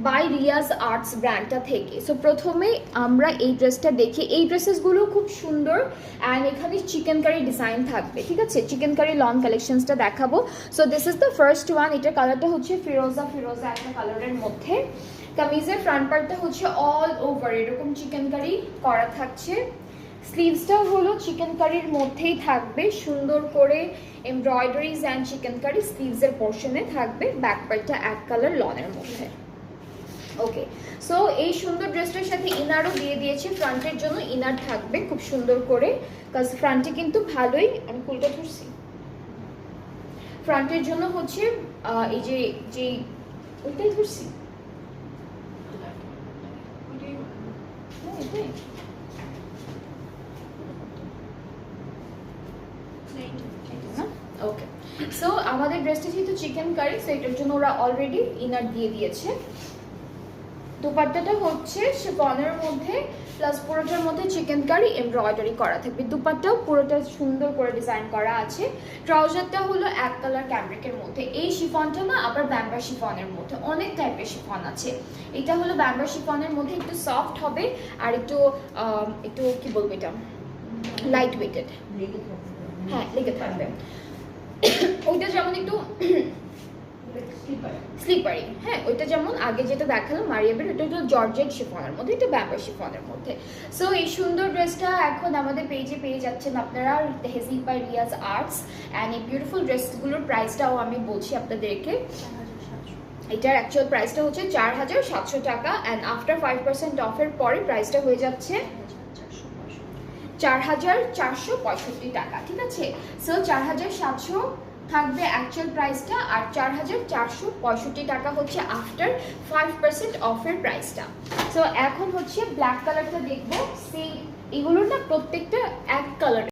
By Riaz arts ব্র্যান্ডটা থেকে। So প্রথমে আমরা এই ড্রেসটা দেখি। এই ড্রেসেসগুলো খুব সুন্দর অ্যান্ড এখানে চিকেন কারি ডিজাইন থাকবে, ঠিক আছে? চিকেন কারি লং কালেকশনসটা দেখাবো। So this is the first one. এটার কালারটা হচ্ছে ফিরোজা ফিরোজা একটা কালারের মধ্যে। কামিজের ফ্রন্ট পার্টটা হচ্ছে অল ওভার এরকম চিকেন কারি করা থাকছে। স্লিভসটাও হলো চিকেন কারির মধ্যেই থাকবে, সুন্দর করে এমব্রয়ডারিজ অ্যান্ড চিকেন কারি স্লিভসের পোর্শনে থাকবে। ব্যাক পার্টটা এক কালার লনের মধ্যে। ওকে, সো এই সুন্দর ড্রেসটার সাথে ইনারও দিয়ে দিয়েছে। ফ্রন্টের জন্য ইনার থাকবে খুব সুন্দর করে, কাজ ফ্রন্টে কিন্তু ভালোই, আমি ফুলটা ধরছি। ফ্রন্টের জন্য হচ্ছে এই যে ওইটাই ধরছি, ওকে। সো আমাদের ড্রেসটা যেহেতু চিকেন কারি, সো এটার জন্য ওরা অলরেডি ইনার দিয়ে দিয়েছে। দুপাট্টাটা হচ্ছে শিফনের মধ্যে প্লাস পুরোটার মধ্যে চিকেন কারি এমব্রয়ডারি করা থাকবে। দুপাট্টাও পুরোটা সুন্দর করে ডিজাইন করা আছে। ট্রাউজারটা হলো এক কালার ক্যামব্রিকের মধ্যে। এই শিফনটা না আবার ব্যাম্বার শিফনের মধ্যে, অনেক টাইপের শিফন আছে। এটা হলো ব্যাম্বার শিফনের মধ্যে, একটু সফট হবে আর একটু একটু কি বলবো, এটা লাইট ওয়েটেড। হ্যাঁ, লেগে থাকবে। ওইটা যেমন একটু স্লিপারি, হ্যাঁ, ওইটা যেমন আগে যেটা দেখালাম মারিয়াবের, ওটা হলো জর্জেট শিফনের মধ্যে, এটা ব্যাম্বার শিফনের মধ্যে। সো এই সুন্দর ড্রেসটা এখন আমাদের পেজে পেয়ে যাচ্ছেন আপনারা, Tehzib by Riaz arts. And এই বিউটিফুল ড্রেসগুলোর প্রাইসটাও আমি বলছি আপনাদেরকে। এটার অ্যাকচুয়াল প্রাইসটা হচ্ছে 4700 টাকা, অ্যান্ড আফটার 5% অফের পরে প্রাইসটা হয়ে যাচ্ছে 4465 টাকা, ঠিক আছে? সো 4700 থাকবে অ্যাকচুয়াল প্রাইসটা, আর 4465 টাকা হচ্ছে আফটার 5% অফের প্রাইসটা। সো এখন হচ্ছে ব্ল্যাক কালারটা দেখবো। সেই এগুলোর না প্রত্যেকটা এক কালার।